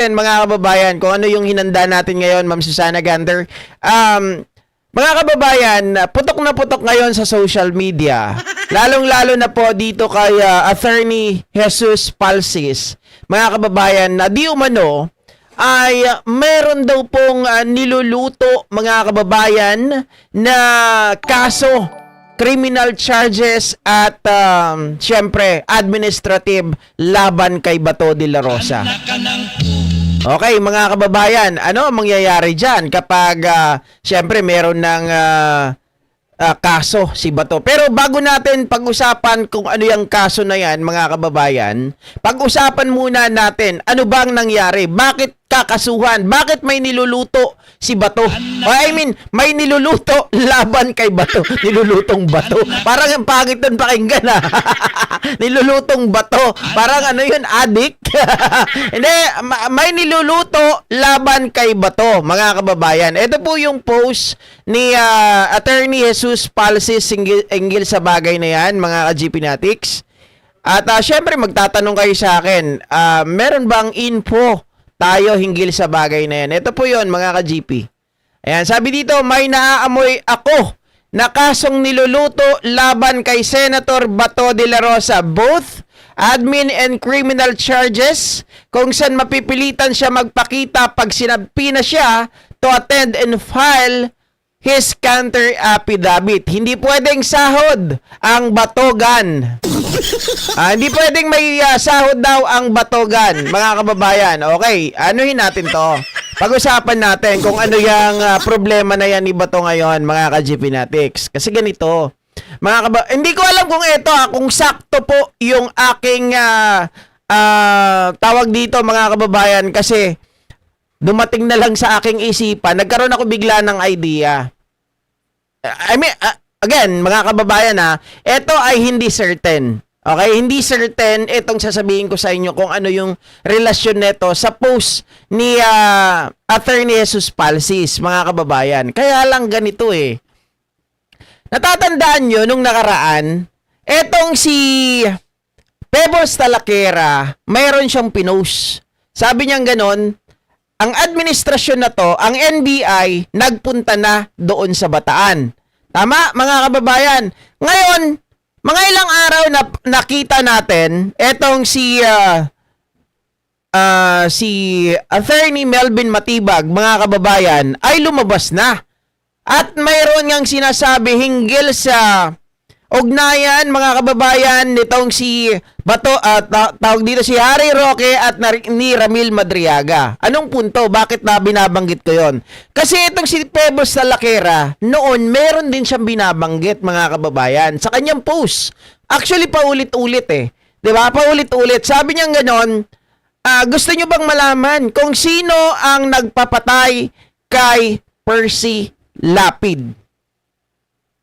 Mga kababayan, kung ano yung hinanda natin ngayon, Ma'am Susana Gander. Mga kababayan, putok ngayon sa social media. Lalong-lalo na po dito kay Attorney Jesus Palsis. Mga kababayan, na di umano ay meron daw pong niluluto, mga kababayan, na kaso, criminal charges at syempre administrative laban kay Bato de la Rosa. Okay, mga kababayan, ano ang mangyayari dyan kapag syempre meron ng kaso si Bato? Pero bago natin pag-usapan kung ano yung kaso na yan, mga kababayan, pag-usapan muna natin ano bang nangyari? Bakit kakasuhan? Bakit may niluluto si Bato? I mean, may niluluto laban kay Bato. Nilulutong Bato. Parang ang pangit doon pakinggan ha. Nilulutong Bato. Parang ano yun, adik? Hindi, may niluluto laban kay Bato, mga kababayan. Ito po yung post ni Attorney Jesus Palsis hinggil sa bagay na yan, mga ka-GPnatics. At syempre magtatanong kayo sa akin, meron bang info tayo hinggil sa bagay na yan? Ito po yun, mga ka-GP. Ayan, sabi dito, may naaamoy ako na kasong niluluto laban kay Senator Bato de la Rosa. Both admin and criminal charges kung saan mapipilitan siya magpakita pag sinabi na siya to attend and file his counter affidavit. Hindi pwedeng sahod ang batogan. Hindi pwedeng may sahod daw ang batogan, mga kababayan. Okay, anuhin natin to. Pag-usapan natin kung ano yung problema na yan ni Bato ngayon, mga ka-GPnatics. Kasi ganito, hindi ko alam kung ito, kung sakto po yung aking tawag dito, mga kababayan, kasi dumating na lang sa aking isipan, nagkaroon ako bigla ng idea. I mean, again, mga kababayan ito ay hindi certain. Okay, hindi certain itong sasabihin ko sa inyo kung ano yung relasyon nito sa post ni Attorney Jesus Palsis, mga kababayan. Kaya lang ganito natatandaan nyo nung nakaraan, etong si Pebbles Talakera, mayroon siyang pinost. Sabi niya ganon, ang administrasyon na to, ang NBI, nagpunta na doon sa Bataan. Tama, mga kababayan? Ngayon, mga ilang araw na nakita natin, etong si Attorney Melvin Matibag, mga kababayan, ay lumabas na. At mayroon ngang sinasabi hinggil sa ugnayan, mga kababayan, nitong si Bato, tawag dito si Harry Roque at ni Ramil Madriaga. Anong punto? Bakit na binabanggit ko yon? Kasi itong si Pebbles Talakera, noon meron din siyang binabanggit, mga kababayan, sa kanyang post. Actually, paulit-ulit Diba? Paulit-ulit. Sabi niya ganon, gusto nyo bang malaman kung sino ang nagpapatay kay Percy Lapid?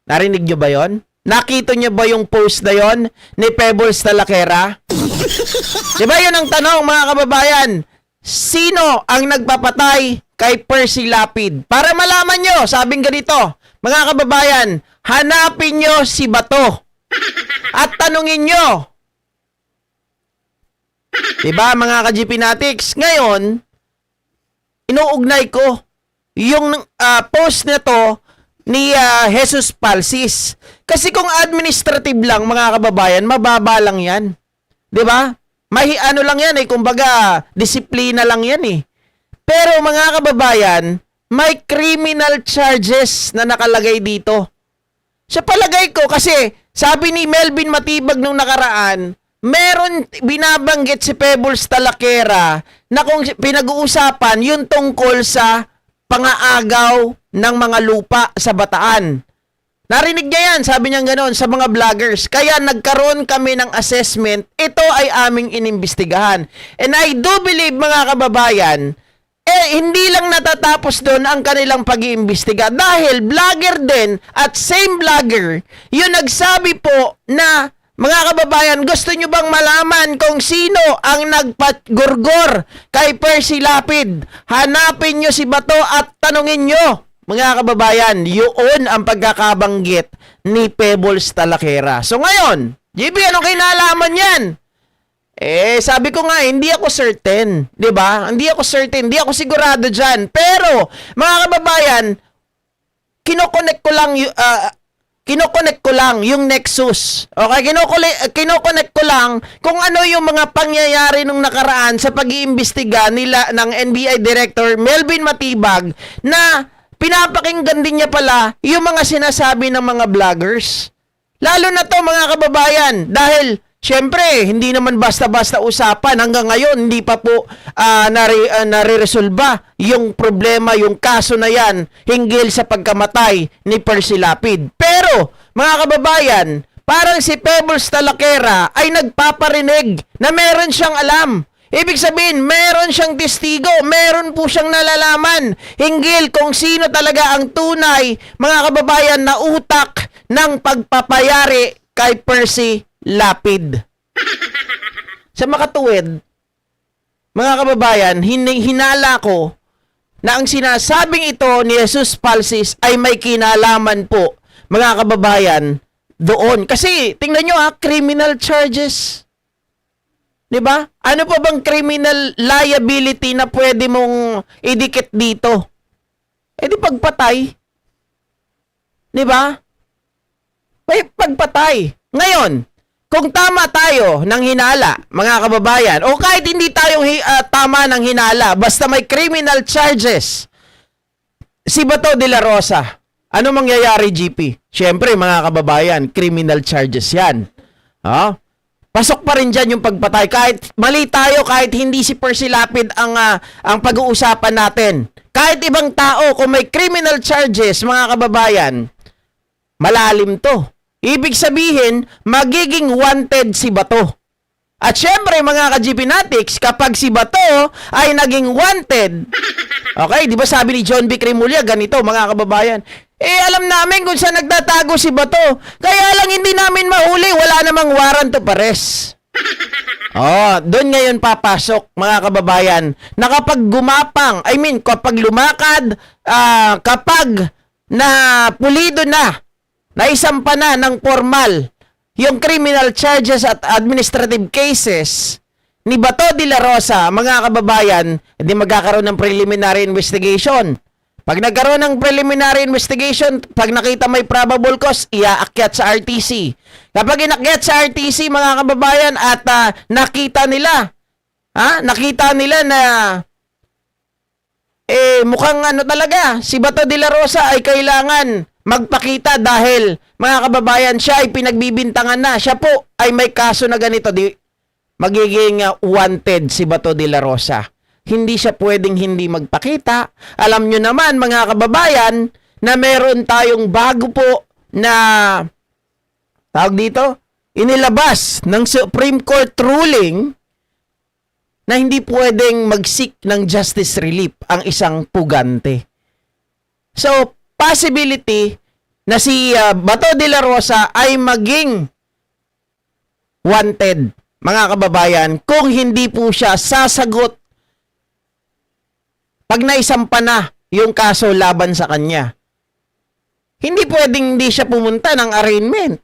Narinig nyo ba yon? Nakita niyo ba yung post na yon ni Pebbles Talakera? Diba yun ang tanong, mga kababayan? Sino ang nagpapatay kay Percy Lapid? Para malaman nyo, sabing ganito, mga kababayan, hanapin nyo si Bato at tanungin nyo. Diba, mga ka-GPnatics? Ngayon, inuugnay ko yung post na to ni Jesus Palsis. Kasi kung administrative lang, mga kababayan, mababa lang yan. 'Di ba? May ano lang yan kumbaga, disiplina lang yan Pero mga kababayan, may criminal charges na nakalagay dito. Sa palagay ko, kasi sabi ni Melvin Matibag nung nakaraan, meron binabanggit si Pebbles Talakera na kung pinag-uusapan yung tungkol sa pangaagaw ng mga lupa sa Bataan. Narinig niya yan, sabi niya gano'n, sa mga vloggers. Kaya nagkaroon kami ng assessment, ito ay aming inimbestigahan. And I do believe, mga kababayan, hindi lang natatapos doon ang kanilang pag-iimbestiga. Dahil vlogger din, at same vlogger, yung nagsabi po na, mga kababayan, gusto nyo bang malaman kung sino ang nagpagurgor kay Percy Lapid? Hanapin nyo si Bato at tanungin nyo. Mga kababayan, yun ang pagkakabanggit ni Pebbles Talakera. So ngayon, JB, anong kinalaman yan? Sabi ko nga, hindi ako certain. 'Di ba? Hindi ako certain. Hindi ako sigurado dyan. Pero, mga kababayan, kinokonek ko lang yung nexus. Okay, kinokonek ko lang kung ano yung mga pangyayari nung nakaraan sa pag-iimbestiga nila ng NBI Director Melvin Matibag na pinapakinggan din niya pala yung mga sinasabi ng mga vloggers. Lalo na to mga kababayan dahil syempre, hindi naman basta-basta usapan. Hanggang ngayon, hindi pa po nare-resolba yung problema, yung kaso na yan hinggil sa pagkamatay ni Percy Lapid. Pero, mga kababayan, parang si Pebbles Talaquera ay nagpaparinig na meron siyang alam. Ibig sabihin, meron siyang testigo, meron po siyang nalalaman hinggil kung sino talaga ang tunay, mga kababayan, na utak ng pagpapayari kay Percy Lapid. Sa makatuwid, mga kababayan, hinala ko na ang sinasabing ito ni Jesus Palsis ay may kinalaman po, mga kababayan, doon. Kasi, tingnan nyo criminal charges. 'Di ba? Ano pa bang criminal liability na pwede mong idikit dito? Di pagpatay. 'Di ba? May pagpatay. Ngayon, kung tama tayo ng hinala, mga kababayan, o kahit hindi tayo tama ng hinala, basta may criminal charges, si Bato de la Rosa, ano mangyayari, GP? Siyempre, mga kababayan, criminal charges yan. Pasok pa rin dyan yung pagpatay. Kahit mali tayo, kahit hindi si Percy Lapid ang pag-uusapan natin. Kahit ibang tao, kung may criminal charges, mga kababayan, malalim to. Ibig sabihin, magiging wanted si Bato. At syempre, mga ka-GPnatics, kapag si Bato ay naging wanted, okay, di ba sabi ni John B. Cremulya, ganito, mga kababayan, alam namin kung saan nagtatago si Bato. Kaya lang hindi namin mahuli, wala namang warrant of arrest. Doon ngayon papasok, mga kababayan, na kapag gumapang, kapag lumakad, kapag na pulido na naisampa na ng formal yung criminal charges at administrative cases ni Bato de la Rosa, mga kababayan, hindi magkakaroon ng preliminary investigation. Pag nagkaroon ng preliminary investigation, pag nakita may probable cause, iaakyat sa RTC. Kapag inakyat sa RTC, mga kababayan, at nakita nila na mukhang talaga, si Bato de la Rosa ay kailangan magpakita dahil, mga kababayan, siya ay pinagbibintangan na. Siya po ay may kaso na ganito. Magiging wanted si Bato de la Rosa. Hindi siya pwedeng hindi magpakita. Alam nyo naman, mga kababayan, na meron tayong bago po na, tawag dito, inilabas ng Supreme Court ruling na hindi pwedeng mag-seek ng justice relief ang isang pugante. So, possibility na si Bato de la Rosa ay maging wanted, mga kababayan, kung hindi po siya sasagot pag naisampa na yung kaso laban sa kanya. Hindi pwedeng hindi siya pumunta ng arraignment.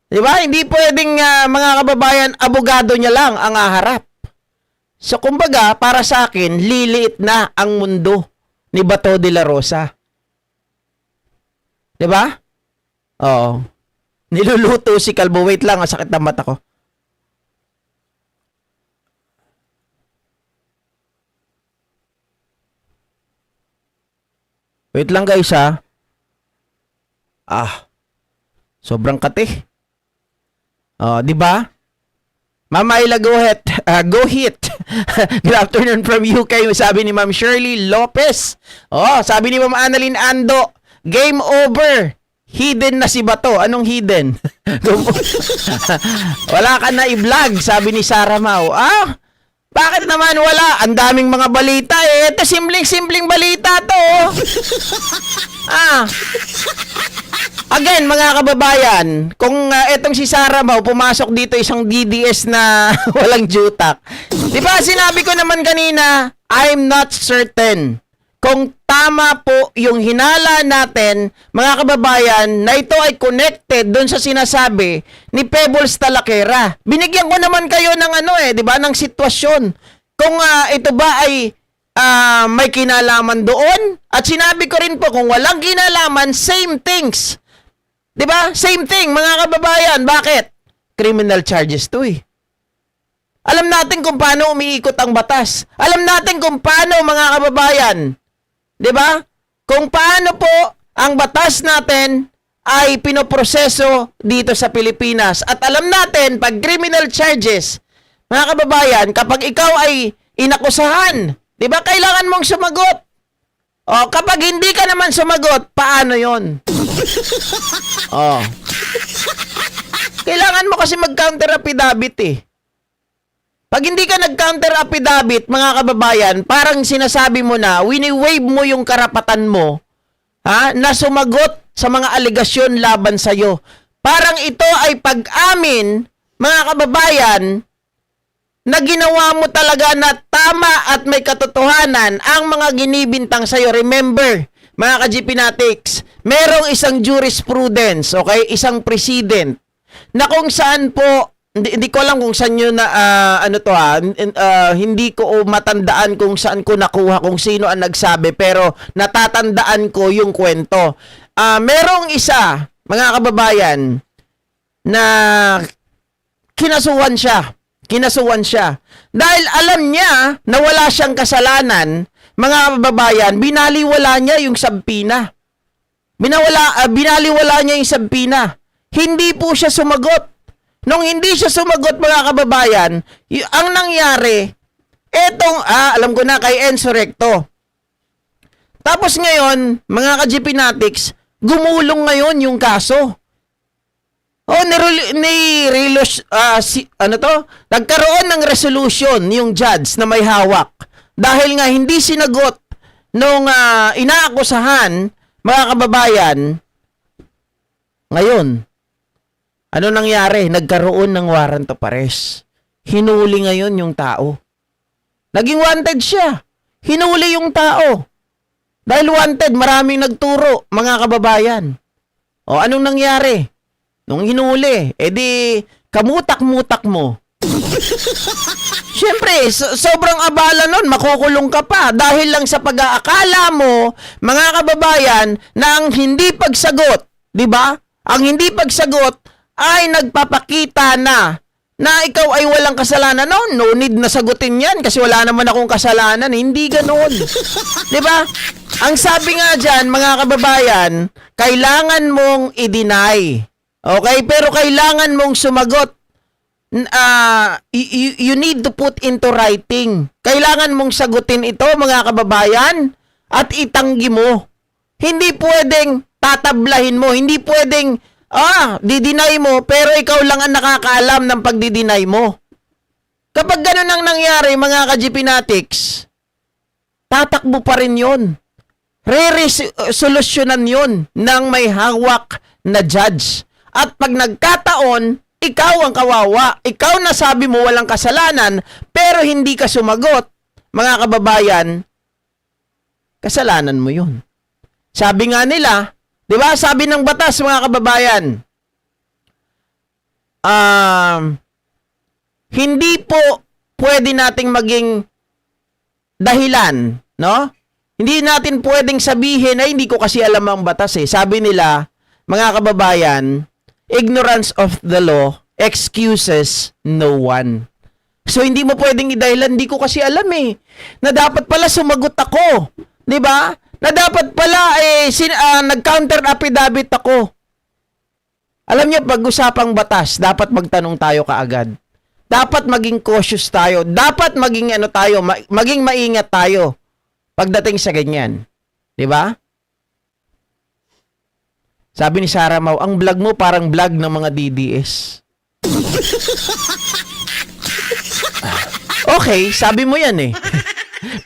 Di ba? Hindi pwedeng, mga kababayan, abogado niya lang ang haharap. So, kumbaga, para sa akin, liliit na ang mundo ni Bato de la Rosa. Di ba? Oo. Niluluto si Kalbo. Wait lang, sakit na mata ko. Wait lang guys sobrang kate. Di ba? Mama Ayla, go hit. Go hit. Good afternoon from UK. Sabi ni Ma'am Shirley Lopez. Sabi ni Ma'am Annalyn Ando, game over. Hidden na si Bato. Anong hidden? Wala ka na i-vlog, sabi ni Sarah Mau. Bakit naman wala? Ang daming mga balita Ito simpleng balita to. Again, mga kababayan, kung etong si Sarah Mau pumasok dito isang DDS na walang jutak. Di ba sinabi ko naman kanina, I'm not certain kung tama po yung hinala natin, mga kababayan, na ito ay connected doon sa sinasabi ni Pebbles Talakera. Binigyan ko naman kayo ng di ba, ng sitwasyon. Kung ito ba ay may kinalaman doon, at sinabi ko rin po kung walang kinalaman, same things. 'Di ba? Same thing, mga kababayan. Bakit? Criminal charges to eh. Alam natin kung paano umiikot ang batas. Alam natin kung paano, mga kababayan, 'di ba? Kung paano po ang batas natin ay pinoproseso dito sa Pilipinas. At alam natin, pag criminal charges, mga kababayan, kapag ikaw ay inakusahan, 'di ba, kailangan mong sumagot. O, kapag hindi ka naman sumagot, paano 'yon? Oh. Kailangan mo kasi mag-counter affidavit eh. Pag hindi ka nag-counter affidavit, mga kababayan, parang sinasabi mo na, wini-waive mo yung karapatan mo, na sumagot sa mga aligasyon laban sa'yo. Parang ito ay pag-amin, mga kababayan, na ginawa mo talaga na tama at may katotohanan ang mga ginibintang sa'yo. Remember, mga ka-GPnatics, merong isang jurisprudence, okay? Isang precedent, na kung saan po, hindi ko alam kung saan yun na, hindi ko matandaan kung saan ko nakuha, kung sino ang nagsabi, pero natatandaan ko yung kwento. Merong isa, mga kababayan, na kinasuhan siya. Dahil alam niya na wala siyang kasalanan, mga kababayan, binaliwala niya yung sabpina. Binaliwala niya yung sabpina. Hindi po siya sumagot. Nung hindi siya sumagot, mga kababayan, ang nangyari, alam ko na, kay Enzo Recto. Tapos ngayon, mga ka-GPnatics, gumulong ngayon yung kaso. Nagkaroon ng resolution yung judge na may hawak. Dahil nga hindi sinagot nung inaakusahan, mga kababayan, ngayon, ano nangyari? Nagkaroon ng warrant of arrest. Hinuli ngayon yung tao. Naging wanted siya. Hinuli yung tao. Dahil wanted, maraming nagturo, mga kababayan. O, anong nangyari? Nung hinuli, edi kamutak-mutak mo. Siyempre, sobrang abala nun, makukulong ka pa dahil lang sa pag-aakala mo, mga kababayan, na ang hindi pagsagot, di ba? Ang hindi pagsagot ay nagpapakita na ikaw ay walang kasalanan. No need na sagutin yan kasi wala naman akong kasalanan. Hindi ganoon. Di ba? Ang sabi nga dyan, mga kababayan, kailangan mong i-deny. Okay? Pero kailangan mong sumagot. You need to put into writing. Kailangan mong sagutin ito, mga kababayan, at itanggi mo. Hindi pwedeng tatablahin mo. Hindi pwedeng didinay mo, pero ikaw lang ang nakakaalam ng pagdidinay mo. Kapag ganun ang nangyari, mga ka-GPnatics, tatakbo pa rin yun. Re-solusyonan yun ng may hawak na judge. At pag nagkataon, ikaw ang kawawa. Ikaw na sabi mo walang kasalanan, pero hindi ka sumagot, mga kababayan, kasalanan mo yun. Sabi nga nila, di ba? Sabi ng batas, mga kababayan, hindi po pwede nating maging dahilan, no? Hindi natin pwedeng sabihin ay hindi ko kasi alam ang batas eh. Sabi nila, mga kababayan, ignorance of the law excuses no one. So hindi mo pwedeng idahilan, hindi ko kasi alam eh. Na dapat pala sumagot ako, di ba? Na dapat pala nag-counter affidavit ako. Alam niyo, pag-usapang batas, dapat magtanong tayo kaagad. Dapat maging cautious tayo. Dapat maging maging maingat tayo pagdating sa ganyan. 'Di ba? Sabi ni Sarah Mau, ang vlog mo parang vlog ng mga DDS. Okay, sabi mo yan eh.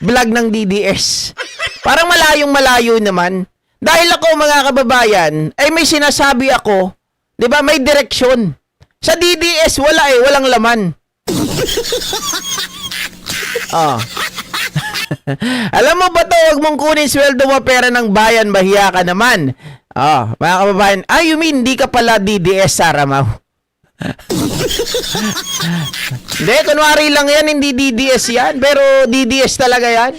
Vlog ng DDS. Parang malayo naman. Dahil ako, mga kababayan, ay may sinasabi ako, 'di ba, may direksyon. Sa DDS wala walang laman. Alam mo ba to, huwag mong kunin sweldo mo pera ng bayan, bahiya ka naman. Oh, mga kababayan, you mean hindi ka pala DDS, Sarah Mau? Hindi, kunwari lang yan, hindi DDS yan, pero DDS talaga yan.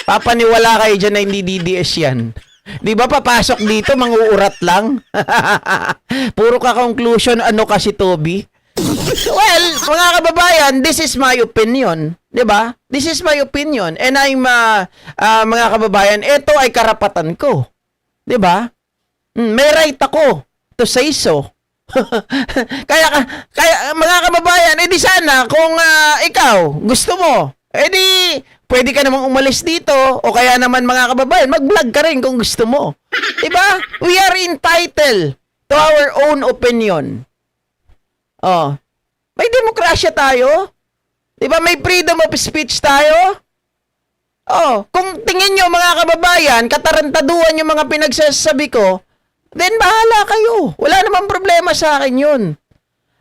Papaniwala kayo dyan na hindi DDS yan. Di ba papasok dito, manguurat lang? Puro ka conclusion, ano kasi Toby? Well, mga kababayan, this is my opinion. Di ba? This is my opinion. And I'm, mga kababayan, ito ay karapatan ko. Di ba? May right ako to say so. kaya mga kababayan, edi sana kung ikaw gusto mo, edi pwede ka namang umalis dito o kaya naman mga kababayan, mag-vlog ka rin kung gusto mo. Diba? We are entitled to our own opinion. Oh. May demokrasya tayo. Diba? May freedom of speech tayo. Oh, kung tingin nyo mga kababayan, katarantaduhan yung mga pinagsasabi ko, then bahala kayo. Wala namang problema sa akin yun.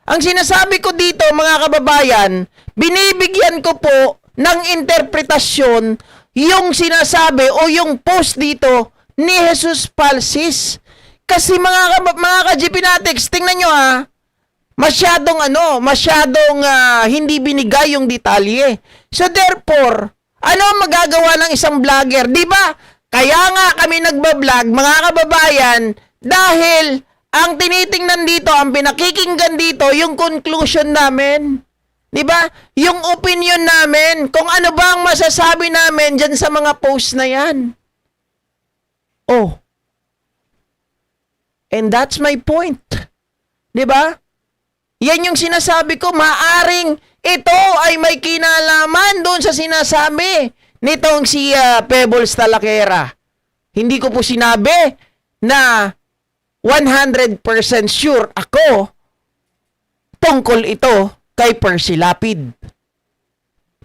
Ang sinasabi ko dito mga kababayan, binibigyan ko po ng interpretasyon yung sinasabi o yung post dito ni Jesus Palsis. Kasi mga ka-GP Natics, tingnan nyo masyadong hindi binigay yung detalye. So therefore, ano ang magagawa ng isang vlogger? Di ba? Kaya nga kami nagbablog, mga kababayan, dahil ang tinitingnan dito, ang pinakikinggan dito, yung conclusion namin. Di ba? Yung opinion namin, kung ano ba ang masasabi namin dyan sa mga post na yan. Oh. And that's my point. Di ba? Yan yung sinasabi ko, maaring ito ay may kinalaman doon sa sinasabi nitong si Pebbles Talakera. Hindi ko po sinabi na 100% sure ako tungkol ito kay Percy Lapid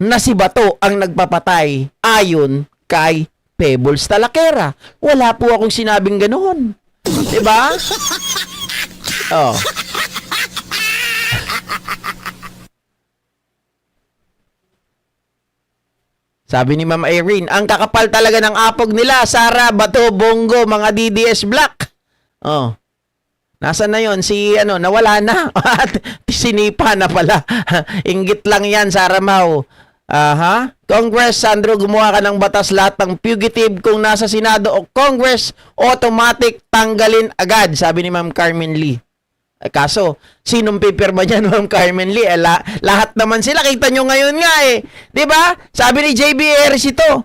na si Bato ang nagpapatay ayon kay Pebbles Talakera. Wala po akong sinabing ganoon. Diba? Oh. Sabi ni Ma'am Irene, ang kakapal talaga ng apog nila, Sara, Bato, Bongo, mga DDS Black. Oh. Nasaan na yon? Nawala na. At sinipa na pala. Inggit lang yan, Sara Mau. Congress, Sandro, gumawa ka ng batas lahat ng fugitive kung nasa Senado o Congress, automatic tanggalin agad, sabi ni Ma'am Carmen Lee. Kaso, sinong pipirma dyan, Ma'am Carmen Lee? Lahat naman sila, kita nyo ngayon nga eh. Diba? Sabi ni JB Harris ito,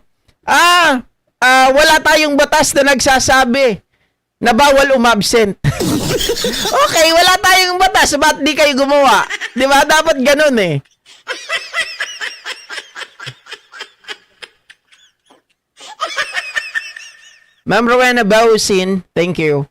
wala tayong batas na nagsasabi na bawal umabsent. Okay, wala tayong batas. Ba't di kayo gumawa? Diba? Dapat ganun eh. Ma'am Rowena Bausin, thank you.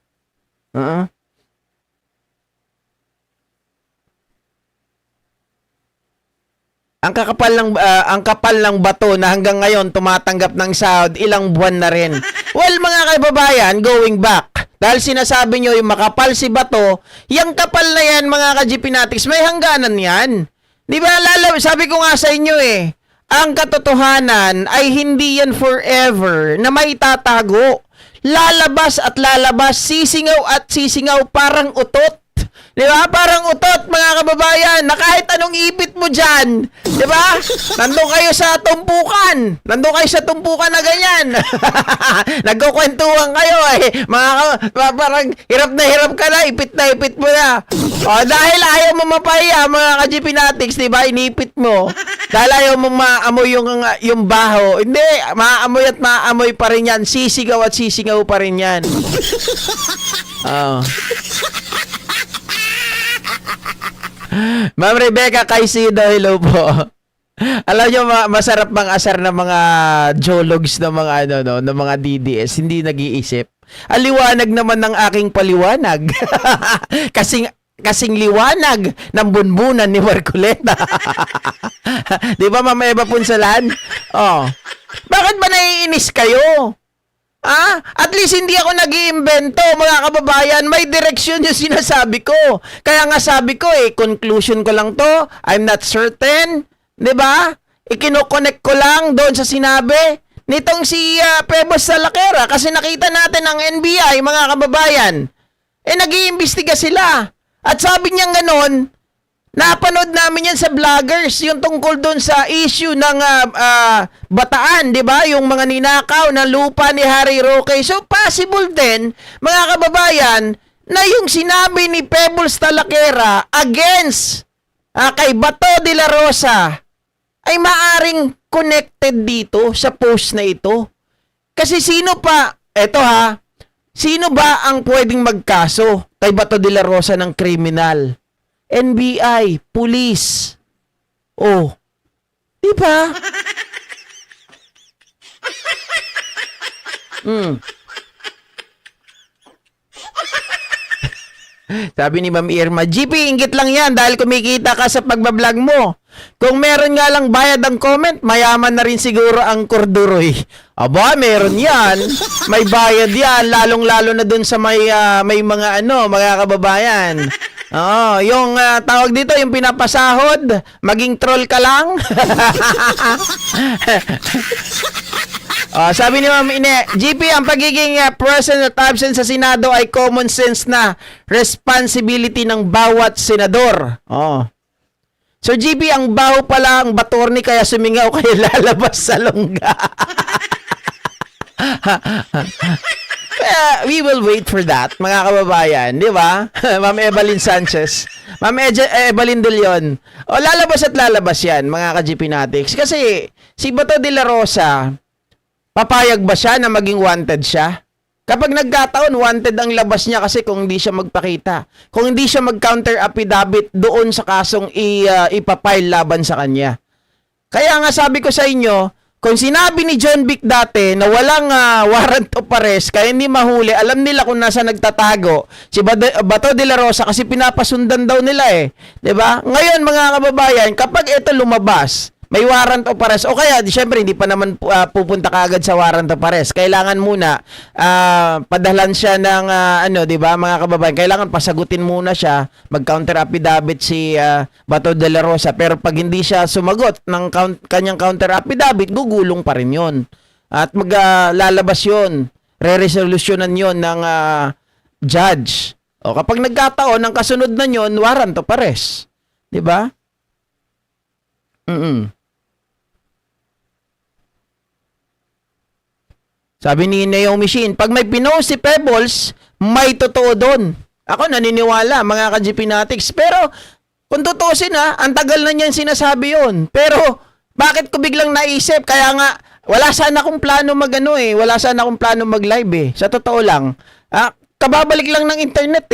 Ang kapal ng bato na hanggang ngayon tumatanggap ng sahod, ilang buwan na rin. Well, mga kaibabayan, going back, dahil sinasabi nyo yung makapal si Bato, yung kapal na yan, mga ka-GP Natics, may hangganan yan. Di ba, sabi ko nga sa inyo ang katotohanan ay hindi yan forever na may tatago. Lalabas at lalabas, sisingaw at sisingaw, parang utot. Di ba? Parang utot, mga kababayan, na kahit anong ipit mo dyan. Di ba? Nandun kayo sa tumpukan. Nandun kayo sa tumpukan na ganyan. Nagkukwentuhan kayo parang hirap ka na ipit mo na. O, dahil ayaw mo mapahiya, mga ka-GP Natics, di ba? Inipit mo. Dahil ayaw mo maamoy yung baho. Hindi, maamoy at maamoy pa rin yan. Sisigaw at sisigaw pa rin yan. Ma'am Rebecca Caicedo, hello po. Alam nyo, masarap mang asar ng mga geologs ng mga ng mga DDS, hindi nag-iisip. Aliwanag naman ng aking paliwanag. kasing liwanag ng bunbunan ni Marcoleta. Di ba, Ma'am Eva Punsalan? Oh. Bakit ba naiinis kayo? At least hindi ako nag-iimbento, mga kababayan. May direksyon yung sinasabi ko. Kaya nga sabi ko conclusion ko lang to. I'm not certain. 'Di ba? Ikino-connect ko lang doon sa sinabi nitong si Pebos Salakera kasi nakita natin ang NBI, mga kababayan. Nag-iimbestiga sila. At sabi niya ganon, napanood namin yan sa vloggers, yung tungkol doon sa issue ng Bataan, di ba? Yung mga ninakaw na lupa ni Harry Roque. So, possible din, mga kababayan, na yung sinabi ni Pebbles Talakera against kay Bato de la Rosa ay maaring connected dito sa post na ito. Kasi sino pa, sino ba ang pwedeng magkaso kay Bato de la Rosa ng kriminal? NBI, police. Oh. Di ba? Sabi ni Ma'am Irma, GP, inggit lang yan dahil kumikita ka sa pagbablog mo. Kung meron nga lang bayad ang comment, mayaman na rin siguro ang Korduroy. Aba, meron yan. May bayad yan, lalong-lalo na dun sa may mga mga kababayan. Yung tawag dito, yung pinapasahod, maging troll ka lang. Sabi ni Ma'am Ine, GP, ang pagiging present at absent sa Senado ay common sense na responsibility ng bawat senador. So GP, ang baho pala ang batorni kaya sumingaw kayo lalabas sa longga. We will wait for that, mga kababayan, di ba? Ma'am Evelyn Sanchez, Ma'am Evelyn De Leon. Lalabas at lalabas yan, mga ka-GP Natics. Kasi si Bato de la Rosa, papayag ba siya na maging wanted siya? Kapag nagkataon, wanted ang labas niya kasi kung hindi siya magpakita. Kung hindi siya mag-counter affidavit doon sa kasong ipapile laban sa kanya. Kaya nga sabi ko sa inyo, kung sinabi ni John Vic dati na walang warrant of arrest kaya hindi mahuli, alam nila kung nasa nagtatago si Bato de la Rosa kasi pinapasundan daw nila eh. 'Di ba? Ngayon mga kababayan, kapag ito lumabas, may warrant of arrest o kaya syempre hindi pa naman pupunta kaagad sa warrant of arrest. Kailangan muna padahlan siya ng 'di ba mga kababayan, kailangan pasagutin muna siya, mag-counter affidavit si Bato de la Rosa, pero pag hindi siya sumagot ng kanyang counter affidavit, gugulong pa rin 'yon. At maglalabas 'yon, re-resolutionan 'yon ng judge. O kapag nagkataon ng kasunod na 'yon, warrant of arrest. 'Di ba? Sabi ni Naomi Shin, pag may pinost si Pebbles, may totoo doon. Ako naniniwala, mga ka-GP Natics. Pero, kung tutusin ang tagal na niyan sinasabi yon. Pero, bakit ko biglang naisip? Kaya nga, wala sana akong plano wala sana akong plano mag-live Sa totoo lang, kababalik lang ng internet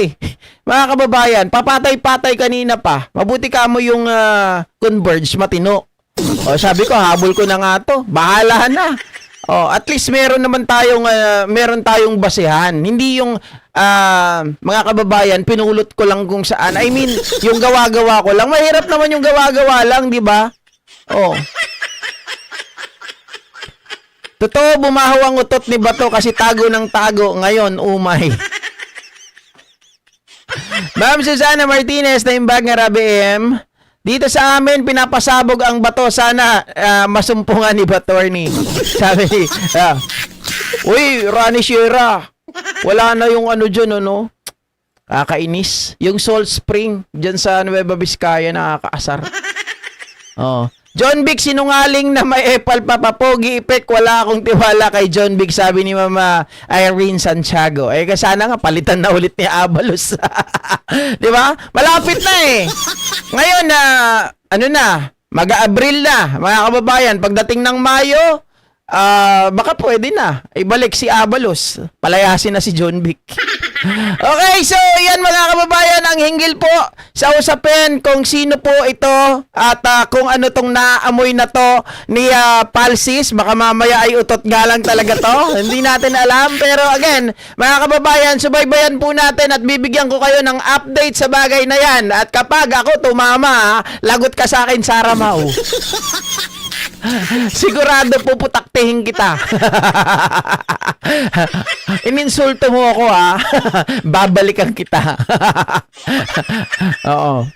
Mga kababayan, papatay-patay kanina pa. Mabuti ka mo yung Converge matino. Sabi ko, habol ko na nga to. Bahala na. At least meron tayong basehan. Hindi yung mga kababayan, pinulot ko lang kung saan. I mean, yung gawa-gawa ko lang. Mahirap naman yung gawa-gawa lang, di ba? Totoo, bumahaw ang utot ni Bato kasi tago ng tago. Ngayon, umay. Ma'am Susana Martinez na imbag nga Rabi M. Dito sa amin, pinapasabog ang bato. Sana masumpungan ni Batorni. Sabi ni, uy, Rani Sierra. Wala na yung dyan, Kakainis. Yung Salt Spring, dyan sa Nueva Vizcaya, nakakaasar. John Vic, sinungaling na may epal papapogi effect. Wala akong tiwala kay John Vic, sabi ni Mama Irene Santiago. Sana nga, palitan na ulit ni Abalos. Di ba? Malapit na Ngayon, mag-Abril na, mga kababayan. Pagdating ng Mayo, baka pwede na. Ibalik si Abalos. Palayasin na si John Vic. Okay, so yan mga kababayan ang hinggil po sa usapin kung sino po ito at kung ano tong naamoy na to ni Palsis. Baka mamaya ay utot galang talaga to. Hindi natin alam. Pero again, mga kababayan, subaybayan po natin at bibigyan ko kayo ng update sa bagay na yan. At kapag ako tumama, lagot ka sa akin, Sarah Mau. Sigurado puputaktihin kita. Ininsulto mo ako babalikan kita. Oo.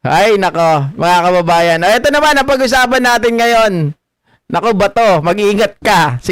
Ay, nako, mga kababayan. Ito naman ang pag-usapan natin ngayon. Nako, bato, mag-iingat ka.